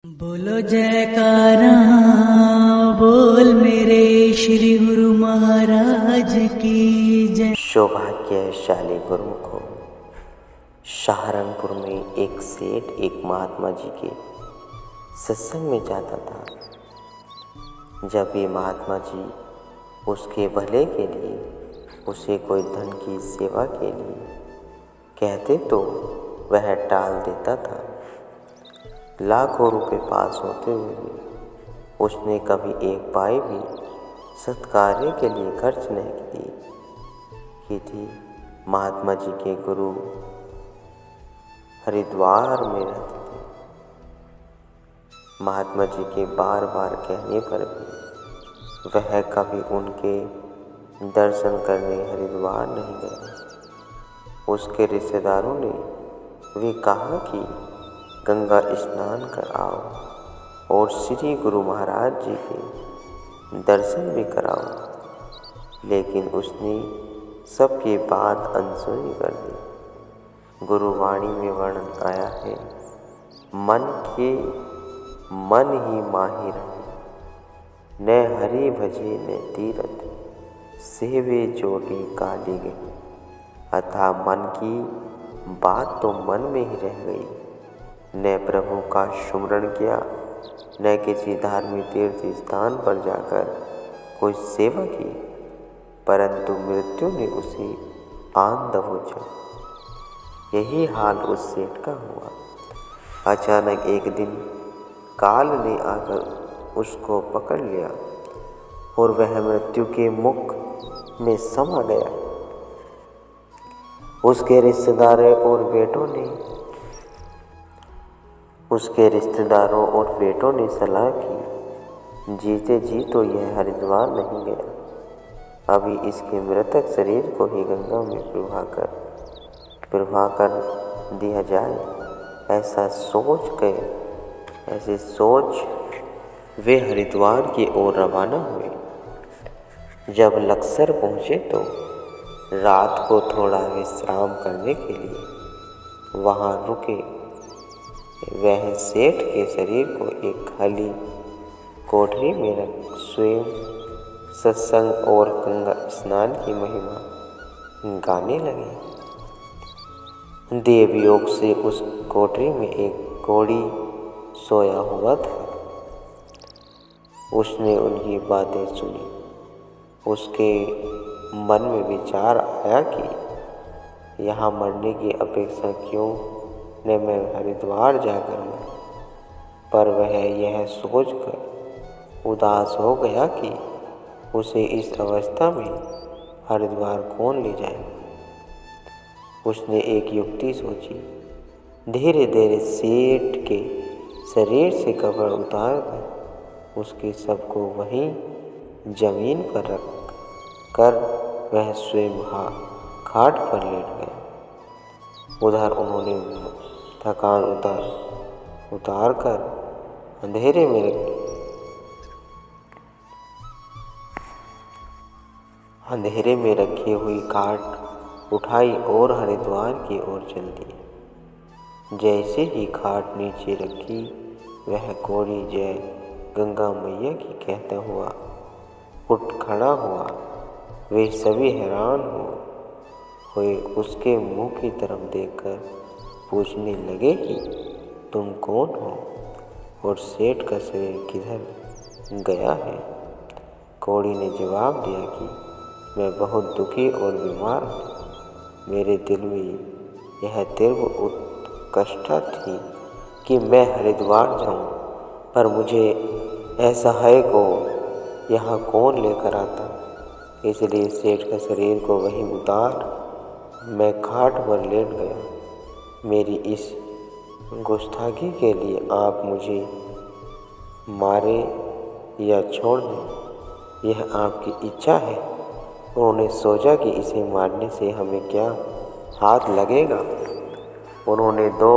बोलो जयकारा बोल मेरे श्री गुरु महाराज की जय। सौभाग्यशाली गुरुमुखों, सहारनपुर में एक सेठ एक महात्मा जी के सत्संग में जाता था। जब ये महात्मा जी उसके भले के लिए उसे कोई धन की सेवा के लिए कहते तो वह टाल देता था। लाखों रुपए पास होते हुए भी उसने कभी एक पाई भी सत्कार्य के लिए खर्च नहीं की थी। महात्मा जी के गुरु हरिद्वार में रहते थे। महात्मा जी के बार बार कहने पर भी वह कभी उनके दर्शन करने हरिद्वार नहीं गया। उसके रिश्तेदारों ने भी कहा कि गंगा स्नान कर आओ और श्री गुरु महाराज जी के दर्शन भी कराओ, लेकिन उसने सबकी बात अनसुनी कर दी। गुरुवाणी में वर्णन आया है, मन के मन ही माही रहे, न हरि भजे न तीरथ, सेवे जोड़ी काली गई। अतः मन की बात तो मन में ही रह गई, न प्रभु का सुमरण किया, न किसी धार्मिक तीर्थ स्थान पर जाकर कोई सेवा की, परंतु मृत्यु ने उसे आन दबोचा। यही हाल उस सेठ का हुआ। अचानक एक दिन काल ने आकर उसको पकड़ लिया और वह मृत्यु के मुख में समा गया। उसके रिश्तेदारों और बेटों ने सलाह की, जीते जी तो यह हरिद्वार नहीं गया, अभी इसके मृतक शरीर को ही गंगा में प्रवाह कर दिया जाए। ऐसे सोच वे हरिद्वार की ओर रवाना हुए। जब लक्सर पहुँचे तो रात को थोड़ा विश्राम करने के लिए वहाँ रुके। वह सेठ के शरीर को एक खाली कोठरी में रख स्वयं सत्संग और गंगा स्नान की महिमा गाने लगे। देवयोग से उस कोठरी में एक घोड़ी सोया हुआ था। उसने उनकी बातें सुनी। उसके मन में विचार आया कि यहाँ मरने की अपेक्षा क्यों न मैं हरिद्वार जाकर मरूं। पर वह यह सोचकर उदास हो गया कि उसे इस अवस्था में हरिद्वार कौन ले जाएगा। उसने एक युक्ति सोची। धीरे धीरे सेठ के शरीर से कपड़ा उतार कर उसके शव को वहीं जमीन पर रख कर वह स्वयं खाट पर लेट गया। उधर उन्होंने थकान उतार कर अंधेरे में रखी हुई खाट उठाई और हरिद्वार की ओर चल दिए। जैसे ही खाट नीचे रखी, वह घोड़ी जय गंगा मैया की कहता हुआ उठ खड़ा हुआ। वे सभी हैरान हुए उसके मुंह की तरफ देखकर पूछने लगे कि तुम कौन हो और सेठ का शरीर किधर गया है। घोड़ी ने जवाब दिया कि मैं बहुत दुखी और बीमार हूँ। मेरे दिल में यह तीव्र उत्कंठा थी कि मैं हरिद्वार जाऊँ, पर मुझे ऐसा है को यहाँ कौन लेकर आता। इसलिए सेठ का शरीर को वहीं उतार मैं खाट पर लेट गया। मेरी इस गुस्ताखी के लिए आप मुझे मारे या छोड़ दें, यह आपकी इच्छा है। उन्होंने सोचा कि इसे मारने से हमें क्या हाथ लगेगा। उन्होंने 2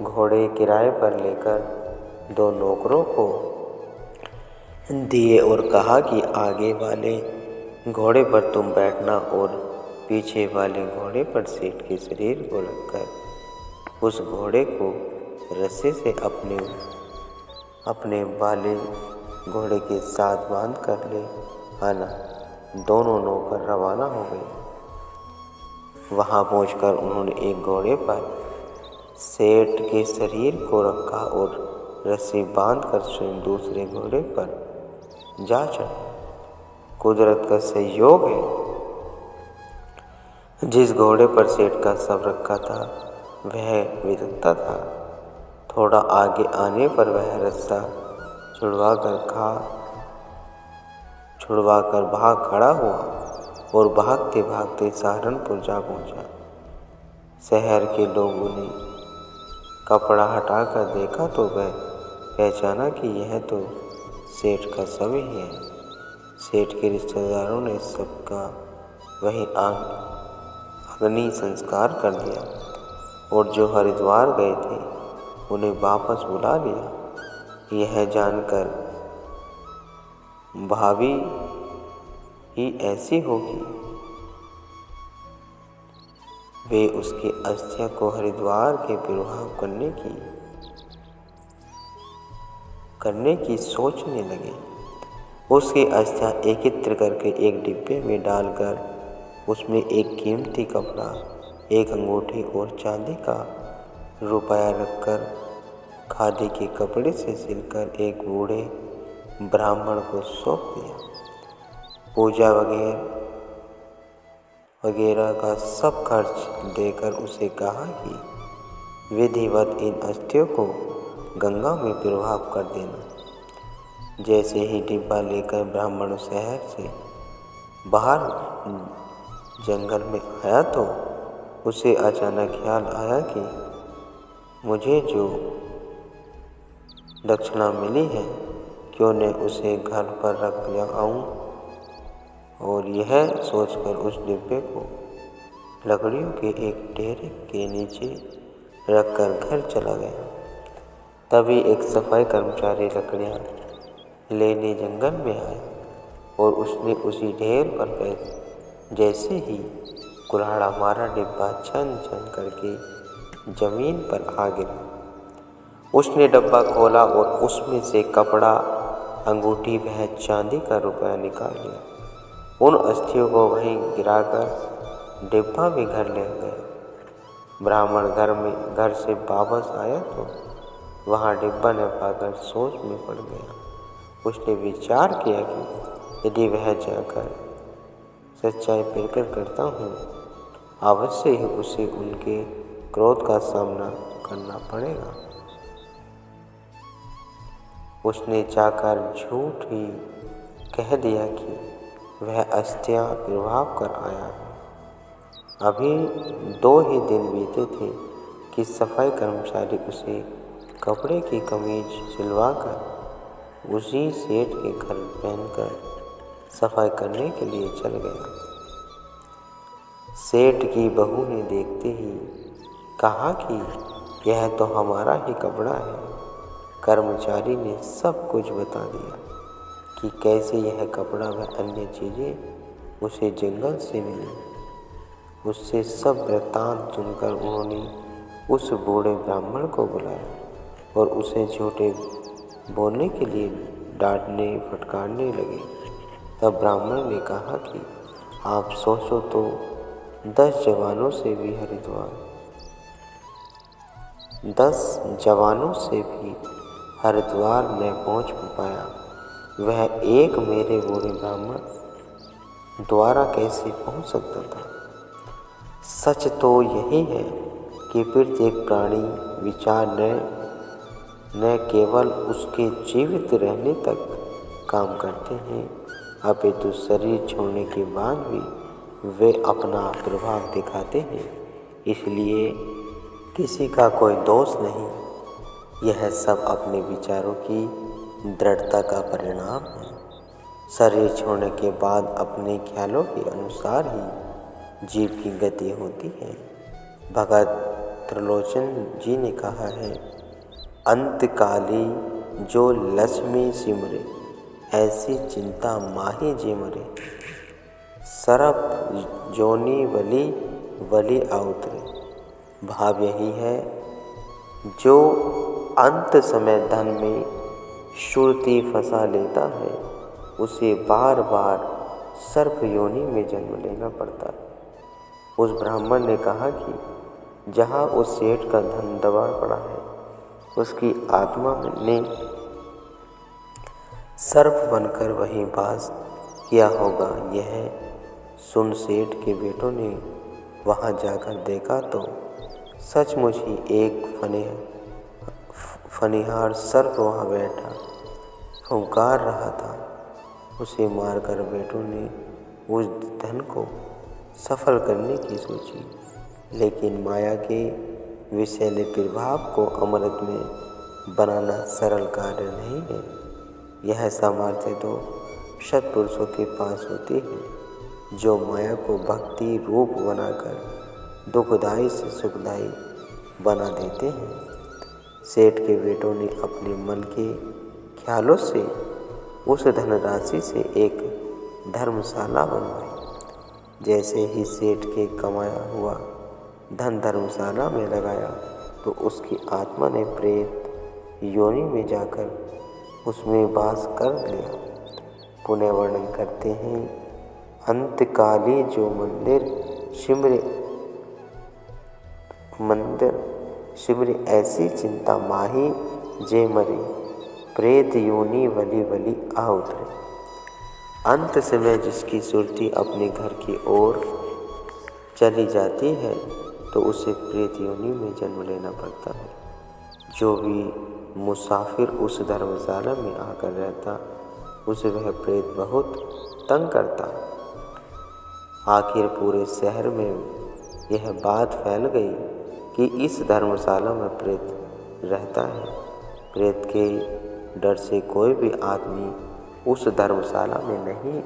घोड़े किराए पर लेकर 2 नौकरों को दिए और कहा कि आगे वाले घोड़े पर तुम बैठना और पीछे वाले घोड़े पर सेठ के शरीर को रखकर उस घोड़े को रस्से से अपने अपने वाले घोड़े के साथ बांध कर ले आना। दोनों नौकर रवाना हो गए। वहां पहुंचकर उन्होंने एक घोड़े पर सेठ के शरीर को रखा और रस्सी बांधकर स्वयं दूसरे घोड़े पर जा चढ़े। कुदरत का संयोग है, जिस घोड़े पर सेठ का शव रखा था वह विरक्ता था। थोड़ा आगे आने पर वह रस्सा छुड़वाकर भाग खड़ा हुआ और भागते भागते सहारनपुर जा पहुंचा। शहर के लोगों ने कपड़ा हटाकर देखा तो वह पहचाना कि यह तो सेठ का शव ही है। सेठ के रिश्तेदारों ने सबका वहीं अग्नि संस्कार कर दिया और जो हरिद्वार गए थे उन्हें वापस बुला लिया। यह जानकर भाभी ही ऐसी होगी, वे उसकी अस्थिया को हरिद्वार के प्रभाव करने की सोचने लगे। उसकी अस्थिया एकत्र करके एक डिब्बे में डालकर उसमें एक कीमती कपड़ा, एक अंगूठी और चांदी का रुपया रखकर खादी के कपड़े से सिलकर एक बूढ़े ब्राह्मण को सौंप दिया। पूजा वगैरह का सब खर्च देकर उसे कहा कि विधिवत इन अस्थियों को गंगा में प्रवाह कर देना। जैसे ही डिब्बा लेकर ब्राह्मण शहर से बाहर जंगल में आया तो उसे अचानक ख्याल आया कि मुझे जो दक्षिणा मिली है क्यों न उसे घर पर रख आऊं, और यह सोचकर उस डिब्बे को लकड़ियों के एक ढेरे के नीचे रखकर घर चला गया। तभी एक सफाई कर्मचारी लकड़ियां लेने जंगल में आया और उसने उसी ढेर पर जैसे ही कुल्हाड़ा मारा, डिब्बा छन छन करके जमीन पर आ गिरा। उसने डब्बा खोला और उसमें से कपड़ा, अंगूठी वह चांदी का रुपया निकाल लिया। उन अस्थियों को वहीं गिराकर डिब्बा भी घर ले गए। ब्राह्मण घर से वापस आया तो वहाँ डिब्बा न पाकर सोच में पड़ गया। उसने विचार किया कि यदि वह जाकर सच्चाई प्रकट करता हूँ, अवश्य ही उसे उनके क्रोध का सामना करना पड़ेगा। उसने जाकर झूठ ही कह दिया कि वह अस्थियां प्रभाव कर आया है। अभी 2 ही दिन बीते थे कि सफाई कर्मचारी उसे कपड़े की कमीज सिलवाकर उसी सेठ के घर पहनकर सफाई करने के लिए चल गया। सेठ की बहू ने देखते ही कहा कि यह तो हमारा ही कपड़ा है। कर्मचारी ने सब कुछ बता दिया कि कैसे यह कपड़ा व अन्य चीज़ें उसे जंगल से मिली। उससे सब वृत्तांत सुनकर उन्होंने उस बूढ़े ब्राह्मण को बुलाया और उसे झूठे बोलने के लिए डांटने फटकारने लगे। तब ब्राह्मण ने कहा कि आप सोचो तो 10 जवानों से भी हरिद्वार न पहुंच पाया, वह एक मेरे बूढ़े ब्राह्मण द्वारा कैसे पहुंच सकता था। सच तो यही है कि प्रत्येक प्राणी विचार न केवल उसके जीवित रहने तक काम करते हैं, अपितु शरीर छोड़ने के बाद भी वे अपना प्रभाव दिखाते हैं। इसलिए किसी का कोई दोष नहीं, यह सब अपने विचारों की दृढ़ता का परिणाम है। शरीर छोड़ने के बाद अपने ख्यालों के अनुसार ही जीव की गति होती है। भगत त्रिलोचन जी ने कहा है, अंतकाली जो लक्ष्मी सिमरे, ऐसी चिंता माही जे मरे। सरप जोनी वली आउतरे। भाव यही है, जो अंत समय धन में श्रुति फंसा लेता है उसे बार बार सर्प योनि में जन्म लेना पड़ता है। उस ब्राह्मण ने कहा कि जहाँ उस सेठ का धन दबा पड़ा है उसकी आत्मा ने सर्प बनकर वहीं वास किया होगा। यह सुन सेठ के बेटों ने वहाँ जाकर देखा तो सचमुच ही एक फनिहार सर्प वहाँ बैठा फुंकार रहा था। उसे मारकर बेटों ने उस धन को सफल करने की सोची, लेकिन माया के विषैले प्रभाव को अमृत में बनाना सरल कार्य नहीं है। यह सामर्थ्य तो सत्पुरुषों के पास होती है जो माया को भक्ति रूप बनाकर दुखदाई से सुखदाई बना देते हैं। सेठ के बेटों ने अपने मन के ख्यालों से उस धनराशि से एक धर्मशाला बनवाई। जैसे ही सेठ के कमाया हुआ धन धर्मशाला में लगाया तो उसकी आत्मा ने प्रेत योनि में जाकर उसमें वास कर लिया। पुनः वर्णन करते हैं, अंतकाली जो मंदिर सिमरे ऐसी चिंता माही जे मरे, प्रेत योनि वली वली आ उतरे। अंत समय जिसकी सुरती अपने घर की ओर चली जाती है तो उसे प्रेत योनि में जन्म लेना पड़ता है। जो भी मुसाफिर उस धर्मशाला में आकर रहता उसे वह प्रेत बहुत तंग करता। आखिर पूरे शहर में यह बात फैल गई कि इस धर्मशाला में प्रेत रहता है। प्रेत के डर से कोई भी आदमी उस धर्मशाला में नहीं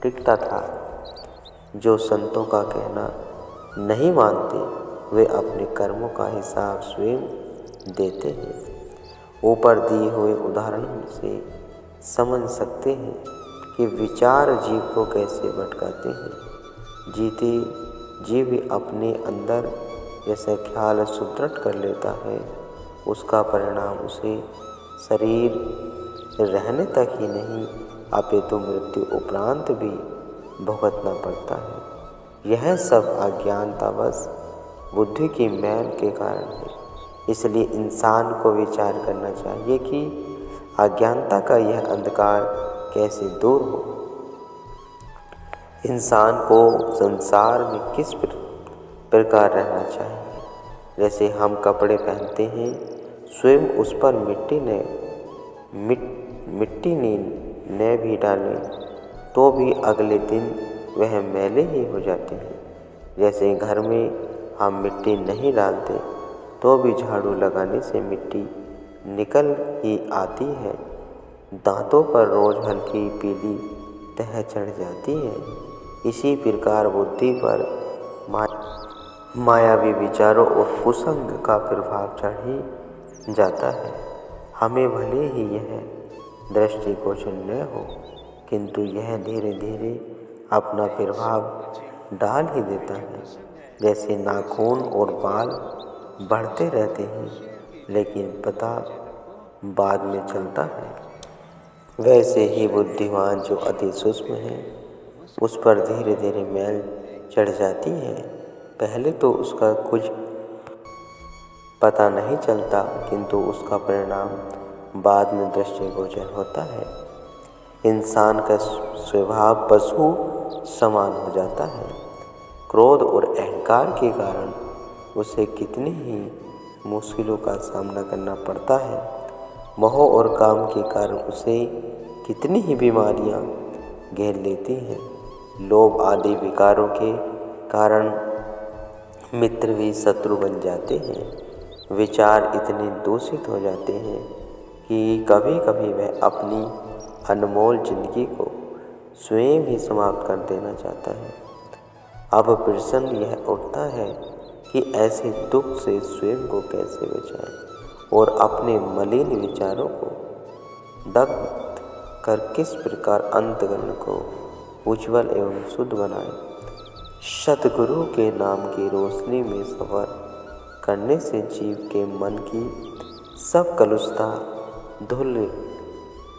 टिकता था। जो संतों का कहना नहीं मानते वे अपने कर्मों का हिसाब स्वयं देते हैं। ऊपर दिए हुए उदाहरण से समझ सकते हैं कि विचार जीव को कैसे भटकाते हैं। जीते जीव भी अपने अंदर जैसा ख्याल सुदृढ़ कर लेता है उसका परिणाम उसे शरीर रहने तक ही नहीं अपितु मृत्यु उपरांत भी भुगतना पड़ता है। यह सब अज्ञानतावश बुद्धि की मैल के कारण है। इसलिए इंसान को विचार करना चाहिए कि अज्ञानता का यह अंधकार कैसे दूर हो। इंसान को संसार में किस प्रकार रहना चाहिए। जैसे हम कपड़े पहनते हैं, स्वयं उस पर मिट्टी न भी डालें तो भी अगले दिन वह मैले ही हो जाते हैं। जैसे घर में हम मिट्टी नहीं डालते तो भी झाड़ू लगाने से मिट्टी निकल ही आती है। दांतों पर रोज हल्की पीली तह चढ़ जाती है। इसी प्रकार बुद्धि पर मायावी विचारों और कुसंग का प्रभाव चढ़ ही जाता है। हमें भले ही यह दृष्टिगोचर न हो, किंतु यह धीरे धीरे अपना प्रभाव डाल ही देता है। जैसे नाखून और बाल बढ़ते रहते हैं लेकिन पता बाद में चलता है, वैसे ही बुद्धिमान जो अति सूक्ष्म है उस पर धीरे धीरे मैल चढ़ जाती है। पहले तो उसका कुछ पता नहीं चलता, किंतु उसका परिणाम बाद में दृष्टिगोचर होता है। इंसान का स्वभाव पशु समान हो जाता है। क्रोध और अहंकार के कारण उसे कितनी ही मुश्किलों का सामना करना पड़ता है। मोह और काम के कारण उसे कितनी ही बीमारियां घेर लेती हैं। लोभ आदि विकारों के कारण मित्र भी शत्रु बन जाते हैं। विचार इतने दूषित हो जाते हैं कि कभी कभी वह अपनी अनमोल जिंदगी को स्वयं ही समाप्त कर देना चाहता है। अब प्रश्न यह उठता है कि ऐसे दुख से स्वयं को कैसे बचाएं और अपने मलिन विचारों को दग्ध कर किस प्रकार अंतःकरण को उज्ज्वल एवं शुद्ध बनाएं। सतगुरु के नाम की रोशनी में सफर करने से जीव के मन की सब कलुषता धुल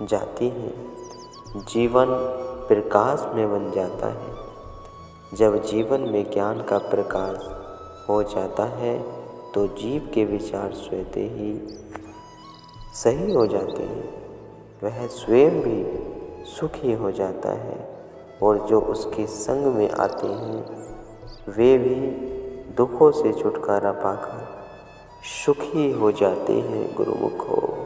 जाती हैं। जीवन प्रकाश में बन जाता है। जब जीवन में ज्ञान का प्रकाश हो जाता है तो जीव के विचार स्वतः ही सही हो जाते हैं। वह स्वयं भी सुखी हो जाता है और जो उसके संग में आते हैं वे भी दुखों से छुटकारा पाकर सुखी हो जाते हैं। गुरुमुखो।